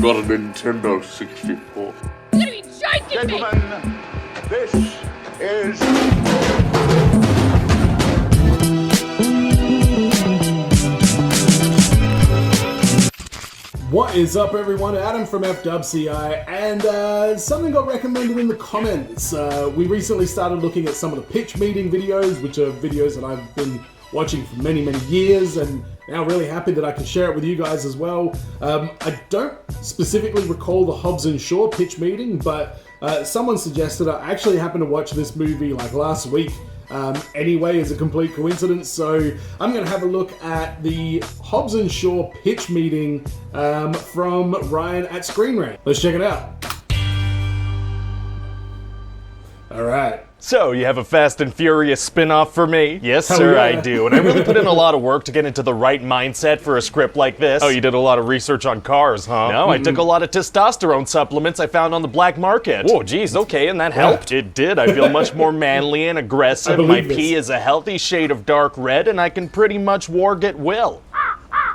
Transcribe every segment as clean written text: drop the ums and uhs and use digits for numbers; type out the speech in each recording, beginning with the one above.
I've got a Nintendo 64. You're gonna be joking me! Gentlemen, this is... What is up, everyone? Adam from FWCI, and something got recommended in the comments. We recently started looking at some of the pitch meeting videos, which are videos that I've been watching for many years, and now really happy that I can share it with you guys as well. I don't specifically recall the Hobbs and Shaw pitch meeting, but someone suggested I actually happened to watch this movie like last week. Anyway, as a complete coincidence, so I'm going to have a look at the Hobbs and Shaw pitch meeting from Ryan at Screen Rant. Let's check it out. All right. So, you have a Fast and Furious spin-off for me? Yes, Hell sir, yeah. I do. And I really put in a lot of work to get into the right mindset for a script like this. Oh, you did a lot of research on cars, huh? No, I took a lot of testosterone supplements I found on the black market. Whoa, geez, okay, and that helped. It did. I feel much more manly and aggressive. My pee is a healthy shade of dark red, and I can pretty much warg at will.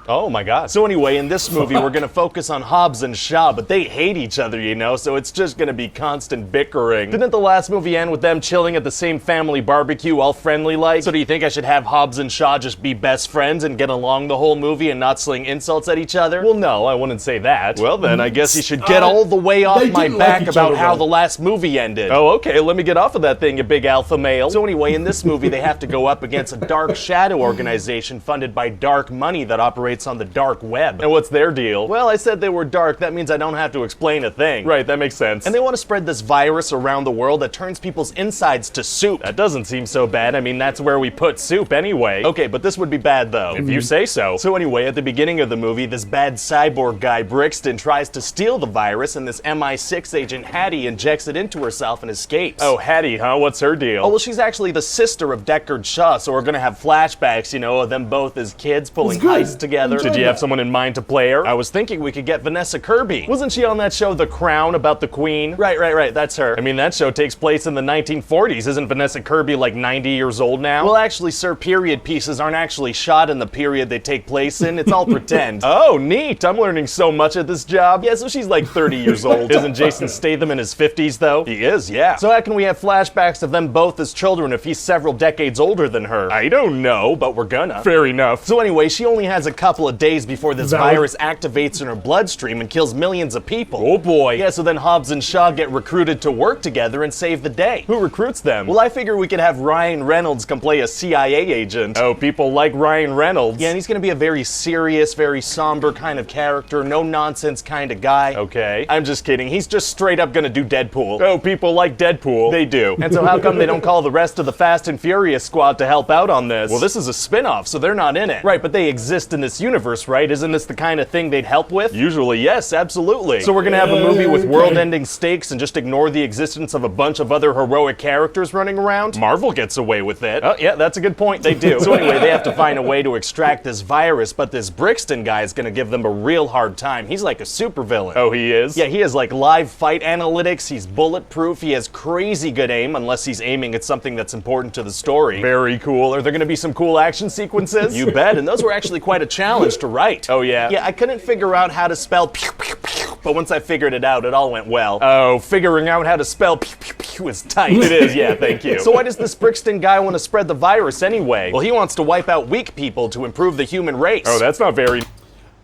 Oh my god. So anyway, in this movie, we're gonna focus on Hobbs and Shaw, but they hate each other, you know, so it's just gonna be constant bickering. Didn't the last movie end with them chilling at the same family barbecue, all friendly like? So do you think I should have Hobbs and Shaw just be best friends and get along the whole movie and not sling insults at each other? Well, no, I wouldn't say that. Well then, I guess you should get all the way off my back about how the last movie ended. Oh, okay, let me get off of that thing, you big alpha male. So anyway, in this movie, they have to go up against a dark shadow organization funded by dark money that operates on the dark web. And what's their deal? Well, I said they were dark, that means I don't have to explain a thing. Right, that makes sense. And they want to spread this virus around the world that turns people's insides to soup. That doesn't seem so bad, I mean, that's where we put soup anyway. Okay, but this would be bad though, if you say so. So anyway, at the beginning of the movie, this bad cyborg guy, Brixton, tries to steal the virus, and this MI6 agent, Hattie, injects it into herself and escapes. Oh, Hattie, huh? What's her deal? Oh, well, she's actually the sister of Deckard Shaw, so we're gonna have flashbacks, you know, of them both as kids pulling heists together. Did you have someone in mind to play her? I was thinking we could get Vanessa Kirby. Wasn't she on that show The Crown about the Queen? Right, that's her. I mean, that show takes place in the 1940s. Isn't Vanessa Kirby like 90 years old now? Well, actually, sir, period pieces aren't actually shot in the period they take place in. It's all pretend. Oh, neat. I'm learning so much at this job. Yeah, so she's like 30 years old. Isn't Jason Statham in his 50s, though? He is, yeah. So how can we have flashbacks of them both as children if he's several decades older than her? I don't know, but we're gonna. Fair enough. So anyway, she only has a couple of days before this virus activates in her bloodstream and kills millions of people. Oh boy. Yeah, so then Hobbs and Shaw get recruited to work together and save the day. Who recruits them? Well, I figure we could have Ryan Reynolds come play a CIA agent. Oh, people like Ryan Reynolds. Yeah, and he's gonna be a very serious, very somber kind of character, no nonsense kind of guy. Okay. I'm just kidding. He's just straight up gonna do Deadpool. Oh, people like Deadpool. They do. And so how come they don't call the rest of the Fast and Furious squad to help out on this? Well, this is a spin-off, so they're not in it. Right, but they exist in this universe, right? Isn't this the kind of thing they'd help with? Usually, yes, absolutely. So we're gonna have a movie with world-ending stakes and just ignore the existence of a bunch of other heroic characters running around? Marvel gets away with it. Oh, yeah, that's a good point, they do. So anyway, they have to find a way to extract this virus, but this Brixton guy is gonna give them a real hard time. He's like a supervillain. Oh, he is? Yeah, he has like live fight analytics, he's bulletproof, he has crazy good aim, unless he's aiming at something that's important to the story. Very cool. Are there gonna be some cool action sequences? You bet, and those were actually quite a challenge to write. Oh, yeah? Yeah, I couldn't figure out how to spell pew pew pew, but once I figured it out, it all went well. Oh, figuring out how to spell pew pew pew is tight. It is, yeah, thank you. So why does this Brixton guy want to spread the virus anyway? Well, he wants to wipe out weak people to improve the human race. Oh, that's not very...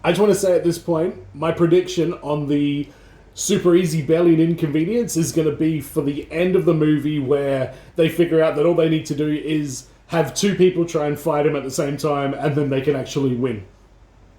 I just want to say at this point, my prediction on the super easy belly and inconvenience is going to be for the end of the movie where they figure out that all they need to do is have two people try and fight him at the same time, and then they can actually win.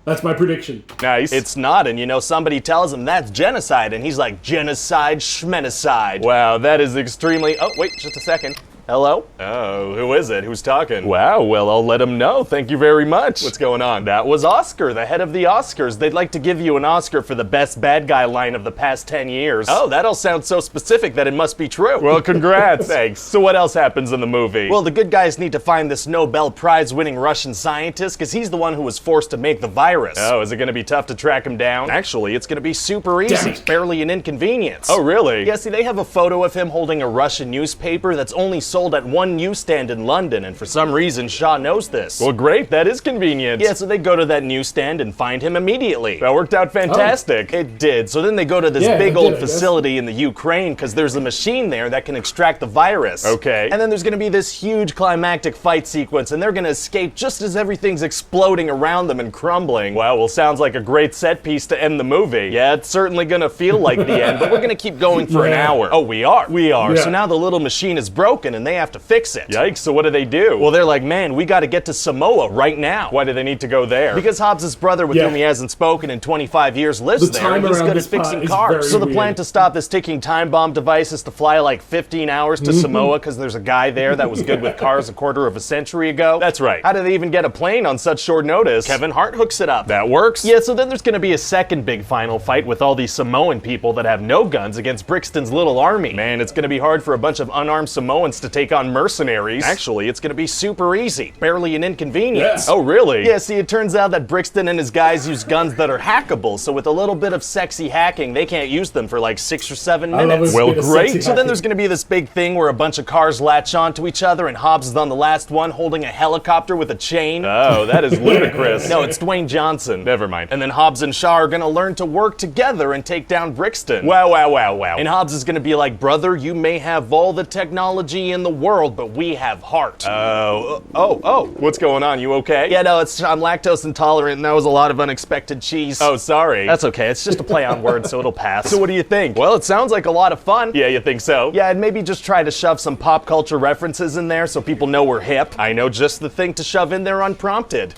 That's my prediction. Nice. It's not, and you know, somebody tells him that's genocide, and he's like, genocide, schmenocide. Wow, that is extremely... Oh, wait, just a second. Hello? Oh, who is it? Who's talking? Wow, well, I'll let him know. Thank you very much. What's going on? That was Oscar, the head of the Oscars. They'd like to give you an Oscar for the best bad guy line of the past 10 years. Oh, that all sounds so specific that it must be true. Well, congrats. Thanks. So what else happens in the movie? Well, the good guys need to find this Nobel Prize-winning Russian scientist, because he's the one who was forced to make the virus. Oh, is it gonna be tough to track him down? Actually, it's gonna be super easy. It's barely an inconvenience. Oh, really? Yeah, see, they have a photo of him holding a Russian newspaper that's only sold at one newsstand in London, and for some reason, Shaw knows this. Well, great, that is convenient. Yeah, so they go to that newsstand and find him immediately. That worked out fantastic. It did. So then they go to this big old facility in the Ukraine, because there's a machine there that can extract the virus. Okay. And then there's gonna be this huge climactic fight sequence, and they're gonna escape just as everything's exploding around them and crumbling. Wow, well, sounds like a great set piece to end the movie. Yeah, it's certainly gonna feel like the end, but we're gonna keep going for an hour. Oh, we are? We are. So now the little machine is broken and they have to fix it. Yikes, so what do? Well, they're like, man, we gotta get to Samoa right now. Why do they need to go there? Because Hobbs' brother, with whom he hasn't spoken in 25 years, lives there, and he's good at fixing cars. So the plan to stop this ticking time bomb device is to fly like 15 hours to Samoa, because there's a guy there that was good with cars a quarter of a century ago. That's right. How do they even get a plane on such short notice? Kevin Hart hooks it up. That works. Yeah, so then there's gonna be a second big final fight with all these Samoan people that have no guns against Brixton's little army. Man, it's gonna be hard for a bunch of unarmed Samoans to take on mercenaries. Actually, it's gonna be super easy. Barely an inconvenience. Oh, really? Yeah, see, it turns out that Brixton and his guys use guns that are hackable, so with a little bit of sexy hacking, they can't use them for like 6 or 7 minutes. Well, great. So then there's gonna be this big thing where a bunch of cars latch onto each other, and Hobbs is on the last one holding a helicopter with a chain. Oh, that is ludicrous. No, it's Dwayne Johnson. Never mind. And then Hobbs and Shaw are gonna learn to work together and take down Brixton. Wow. And Hobbs is gonna be like, brother, you may have all the technology in the world, but we have heart. Oh, what's going on? You okay? Yeah, no, I'm lactose intolerant, and that was a lot of unexpected cheese. Oh, sorry. That's okay. It's just a play on words, so it'll pass. So what do you think? Well, it sounds like a lot of fun. Yeah, you think so? Yeah, and maybe just try to shove some pop culture references in there so people know we're hip. I know just the thing to shove in there unprompted.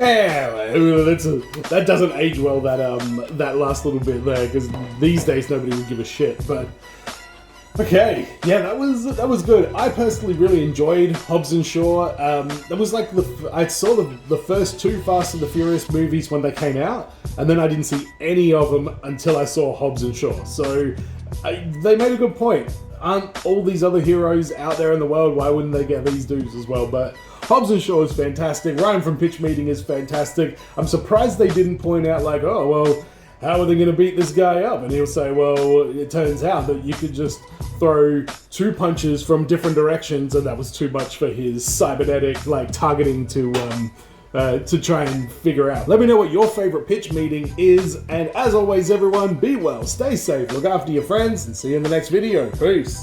Yeah, that doesn't age well, that last little bit there, because these days nobody would give a shit, but okay, yeah, that was good. I personally really enjoyed Hobbs and Shaw. That was like I saw the first 2 Fast and the Furious movies when they came out, and then I didn't see any of them until I saw Hobbs and Shaw. So they made a good point. Aren't all these other heroes out there in the world? Why wouldn't they get these dudes as well? But Hobbs and Shaw is fantastic. Ryan from Pitch Meeting is fantastic. I'm surprised they didn't point out like, oh, well, how are they going to beat this guy up? And he'll say, well, it turns out that you could just throw 2 punches from different directions, and that was too much for his cybernetic targeting to try and figure out. Let me know what your favorite pitch meeting is, and as always, everyone, be well, stay safe, look after your friends, and see you in the next video. Peace.